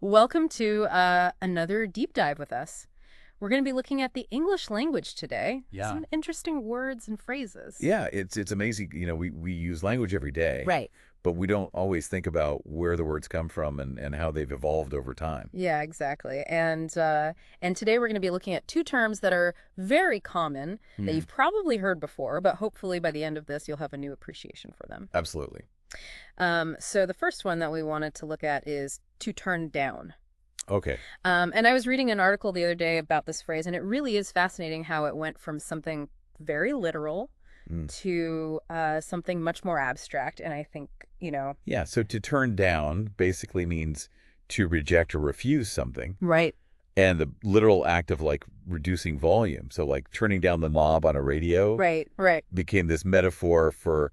Welcome to another deep dive with us. We're going to be looking at the English language today. Yeah. Some interesting words and phrases. Yeah, it's amazing. We use language every day, Right. but we don't always think about where the words come from and how they've evolved over time. Yeah, exactly. And today we're going to be looking at two terms that are very common that Hmm. you've probably heard before, but hopefully by the end of this you'll have a new appreciation for them. Absolutely. So the first one that we wanted to look at is to turn down. Okay. And I was reading an article the other day about this phrase, and it really is fascinating how it went from something very literal Mm. to something much more abstract. And I think, Yeah, so to turn down basically means to reject or refuse something. right, And the literal act of like reducing volume, so like turning down the knob on a radio right. became this metaphor for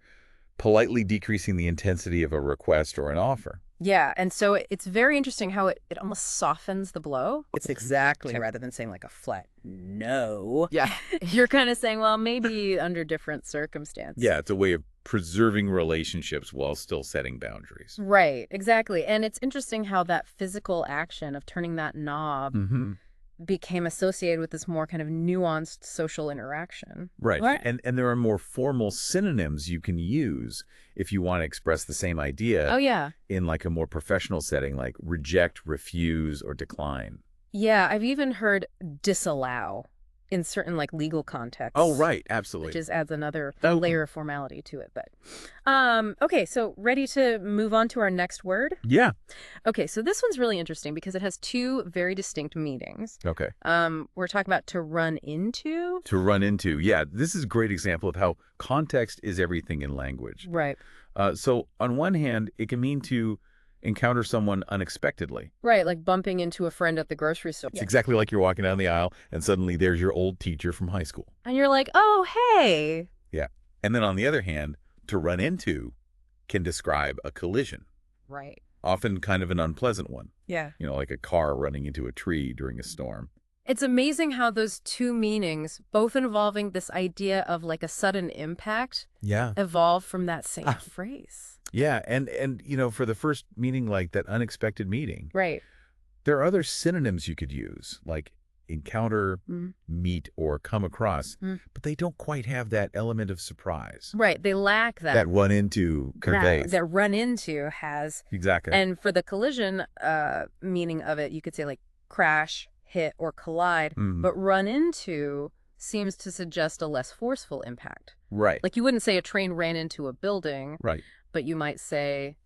politely decreasing the intensity of a request or an offer. Yeah. And so it's very interesting how it almost softens the blow. It's exactly rather than saying like a flat no. Yeah. You're kind of saying, well, maybe under different circumstances. Yeah, it's a way of preserving relationships while still setting boundaries. Right, exactly. And it's interesting how that physical action of turning that knob Mm-hmm. became associated with this more kind of nuanced social interaction. Right. Right. And there are more formal synonyms you can use if you want to express the same idea Oh, yeah. in like a more professional setting, like reject, refuse, or decline. Yeah, I've even heard disallow in certain like legal contexts. Oh, right. Which Absolutely. just adds another Oh. layer of formality to it. But okay, so ready to move on to our next word? Yeah. Okay, so this one's really interesting because it has two very distinct meanings. Okay. We're talking about to run into. To run into. Yeah, this is a great example of how context is everything in language. Right. So on one hand, it can mean to encounter someone unexpectedly. Right, like bumping into a friend at the grocery store. It's exactly like you're walking down the aisle and suddenly there's your old teacher from high school. And you're like, oh, hey. Yeah. And then on the other hand, to run into can describe a collision, Right. often kind of an unpleasant one, Yeah. like a car running into a tree during a storm. It's amazing how those two meanings, both involving this idea of like a sudden impact, Yeah. evolve from that same phrase. Yeah. And for the first meaning, like that unexpected meeting, Right. there are other synonyms you could use, like encounter, meet, or come across, but they don't quite have that element of surprise Right. They lack that. that run into conveys. That run into has. Exactly. And for the collision meaning of it, you could say like crash, hit, or collide. Mhm. But run into seems to suggest a less forceful impact. Right. Like you wouldn't say a train ran into a building, Right. but you might say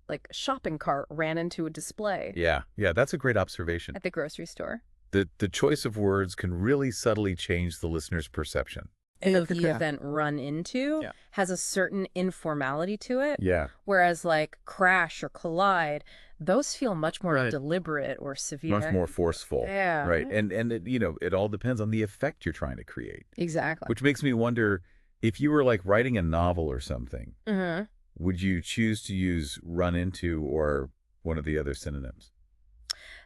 like a shopping cart ran into a display Yeah. Yeah. That's a great observation. at the grocery store. The choice of words can really subtly change the listener's perception. Of the event run into Yeah. has a certain informality to it. Yeah. Whereas like crash or collide, those feel much more Right. deliberate or severe. Much more forceful. Yeah. Right. And it all depends on the effect you're trying to create, Exactly. which makes me wonder if you were like writing a novel or something, Mm-hmm. would you choose to use run into or one of the other synonyms?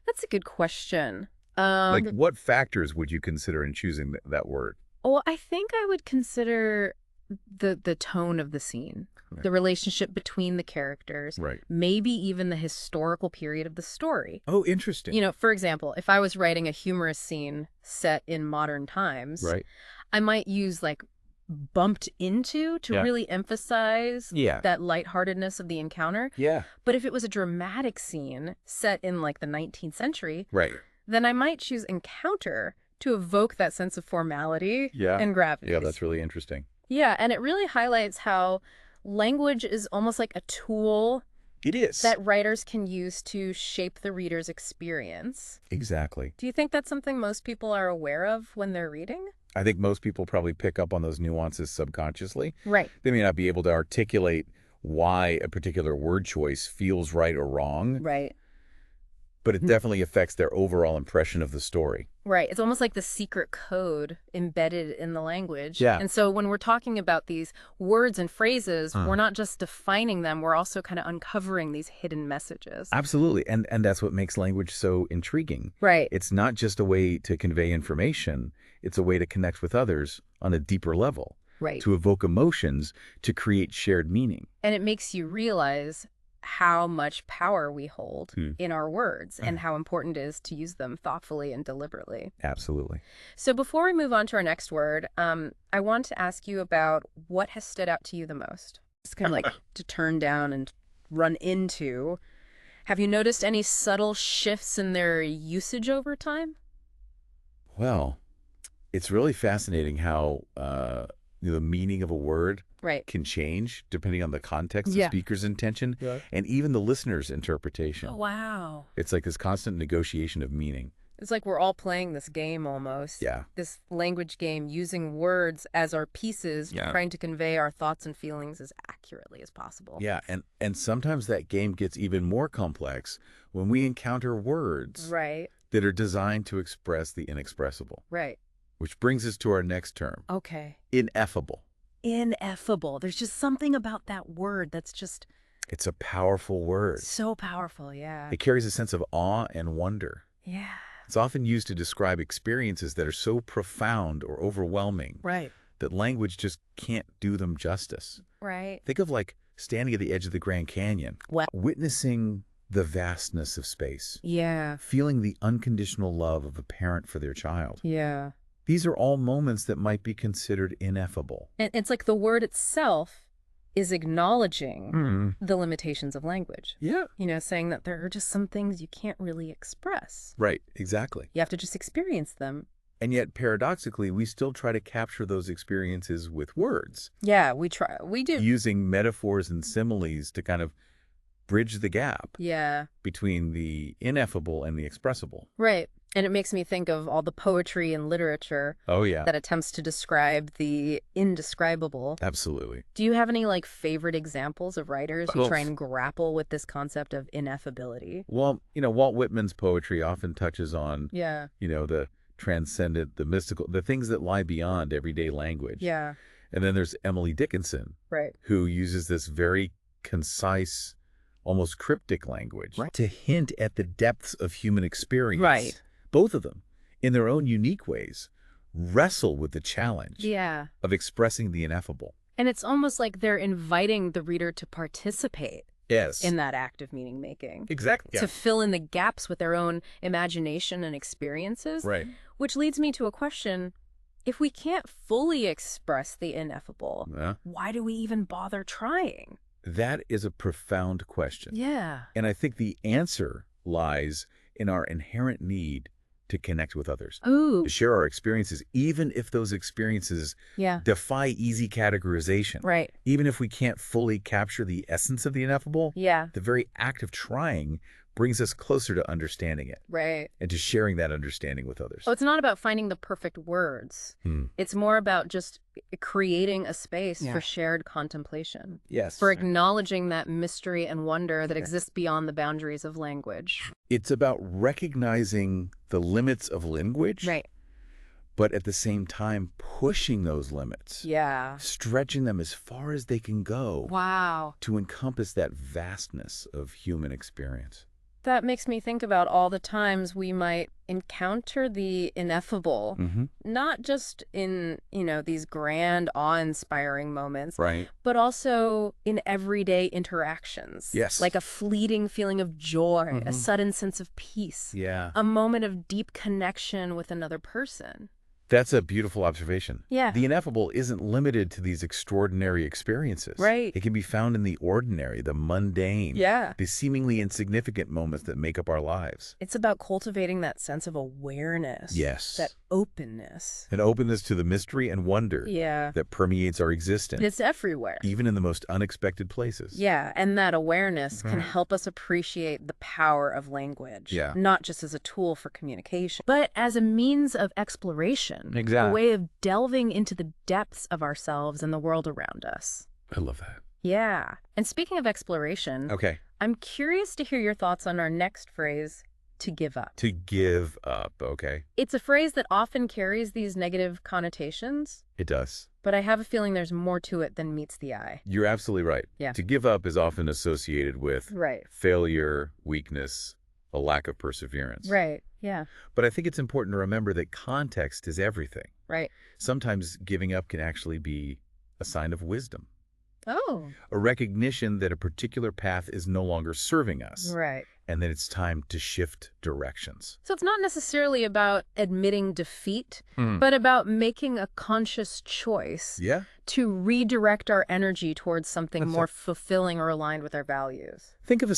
That's a good question. Like what factors would you consider in choosing that word? Well, I think I would consider the tone of the scene, Right. the relationship between the characters, Right. maybe even the historical period of the story. Oh, interesting. For example, if I was writing a humorous scene set in modern times, Right. I might use like bumped into to Yeah. really emphasize Yeah. that lightheartedness of the encounter. Yeah. But if it was a dramatic scene set in like the 19th century, Right. then I might choose encounter to evoke that sense of formality Yeah. and gravity. Yeah, that's really interesting. Yeah, and it really highlights how language is almost like a tool It is. that writers can use to shape the reader's experience. Exactly. Do you think that's something most people are aware of when they're reading? I think most people probably pick up on those nuances subconsciously. Right. They may not be able to articulate why a particular word choice feels right or wrong, Right. but it definitely affects their overall impression of the story. Right. It's almost like the secret code embedded in the language. Yeah. And so when we're talking about these words and phrases, we're not just defining them, we're also kind of uncovering these hidden messages. Absolutely. And that's what makes language so intriguing. Right. It's not just a way to convey information, it's a way to connect with others on a deeper level, Right. to evoke emotions, to create shared meaning. And it makes you realize how much power we hold in our words and how important it is to use them thoughtfully and deliberately. Absolutely. So before we move on to our next word, I want to ask you about what has stood out to you the most. It's kind of like to turn down and run into. Have you noticed any subtle shifts in their usage over time? Well, it's really fascinating how the meaning of a word can change depending on the context, the speaker's intention, and even the listener's interpretation. Oh, wow. It's like this constant negotiation of meaning. It's like we're all playing this game almost. Yeah. This language game, using words as our pieces, trying to convey our thoughts and feelings as accurately as possible. Yeah, and sometimes that game gets even more complex when we encounter words that are designed to express the inexpressible. Right. Which brings us to our next term. Okay. Ineffable. Ineffable. There's just something about that word that's just... It's a powerful word. So powerful, yeah. It carries a sense of awe and wonder. Yeah. It's often used to describe experiences that are so profound or overwhelming that language just can't do them justice. Right. Think of like standing at the edge of the Grand Canyon, witnessing the vastness of space. Yeah. Feeling the unconditional love of a parent for their child. Yeah. These are all moments that might be considered ineffable. And it's like the word itself is acknowledging the limitations of language. Yeah. You know, saying that there are just some things you can't really express. Right, exactly. You have to just experience them. And yet, paradoxically, we still try to capture those experiences with words. Yeah, we try. We do. Using metaphors and similes to kind of bridge the gap between the ineffable and the expressible. Right. And it makes me think of all the poetry and literature that attempts to describe the indescribable. Absolutely. Do you have any like favorite examples of writers who try and grapple with this concept of ineffability? Well, you know, Walt Whitman's poetry often touches on, you know, the transcendent, the mystical, the things that lie beyond everyday language. Yeah. And then there's Emily Dickinson, who uses this very concise, almost cryptic language to hint at the depths of human experience. Right. Both of them, in their own unique ways, wrestle with the challenge of expressing the ineffable. And it's almost like they're inviting the reader to participate in that act of meaning-making. Exactly. To fill in the gaps with their own imagination and experiences. Right. Which leads me to a question. If we can't fully express the ineffable, why do we even bother trying? That is a profound question. Yeah. And I think the answer lies in our inherent need to connect with others, to share our experiences, even if those experiences defy easy categorization. Right. Even if we can't fully capture the essence of the ineffable, the very act of trying brings us closer to understanding it. Right. And to sharing that understanding with others. Oh, it's not about finding the perfect words. It's more about just creating a space for shared contemplation. Yes. For acknowledging that mystery and wonder that exists beyond the boundaries of language. It's about recognizing the limits of language. Right. But at the same time, pushing those limits. Yeah. Stretching them as far as they can go. Wow. To encompass that vastness of human experience. That makes me think about all the times we might encounter the ineffable, not just in, you know, these grand, awe-inspiring moments, but also in everyday interactions. Yes. Like a fleeting feeling of joy, a sudden sense of peace, a moment of deep connection with another person. That's a beautiful observation. Yeah. The ineffable isn't limited to these extraordinary experiences. Right. It can be found in the ordinary, the mundane, the seemingly insignificant moments that make up our lives. It's about cultivating that sense of awareness. Yes. That openness. An openness to the mystery and wonder that permeates our existence. It's everywhere. Even in the most unexpected places. Yeah, and that awareness can help us appreciate the power of language. Yeah. Not just as a tool for communication, but as a means of exploration. Exactly. A way of delving into the depths of ourselves and the world around us. I love that. Yeah. And speaking of exploration, I'm curious to hear your thoughts on our next phrase, to give up. To give up, okay. It's a phrase that often carries these negative connotations. It does. But I have a feeling there's more to it than meets the eye. You're absolutely right. Yeah. To give up is often associated with failure, weakness, a lack of perseverance. Right, yeah. But I think it's important to remember that context is everything. Right. Sometimes giving up can actually be a sign of wisdom. Oh. A recognition that a particular path is no longer serving us. Right. And that it's time to shift directions. So it's not necessarily about admitting defeat, but about making a conscious choice to redirect our energy towards something more fulfilling or aligned with our values. Think of a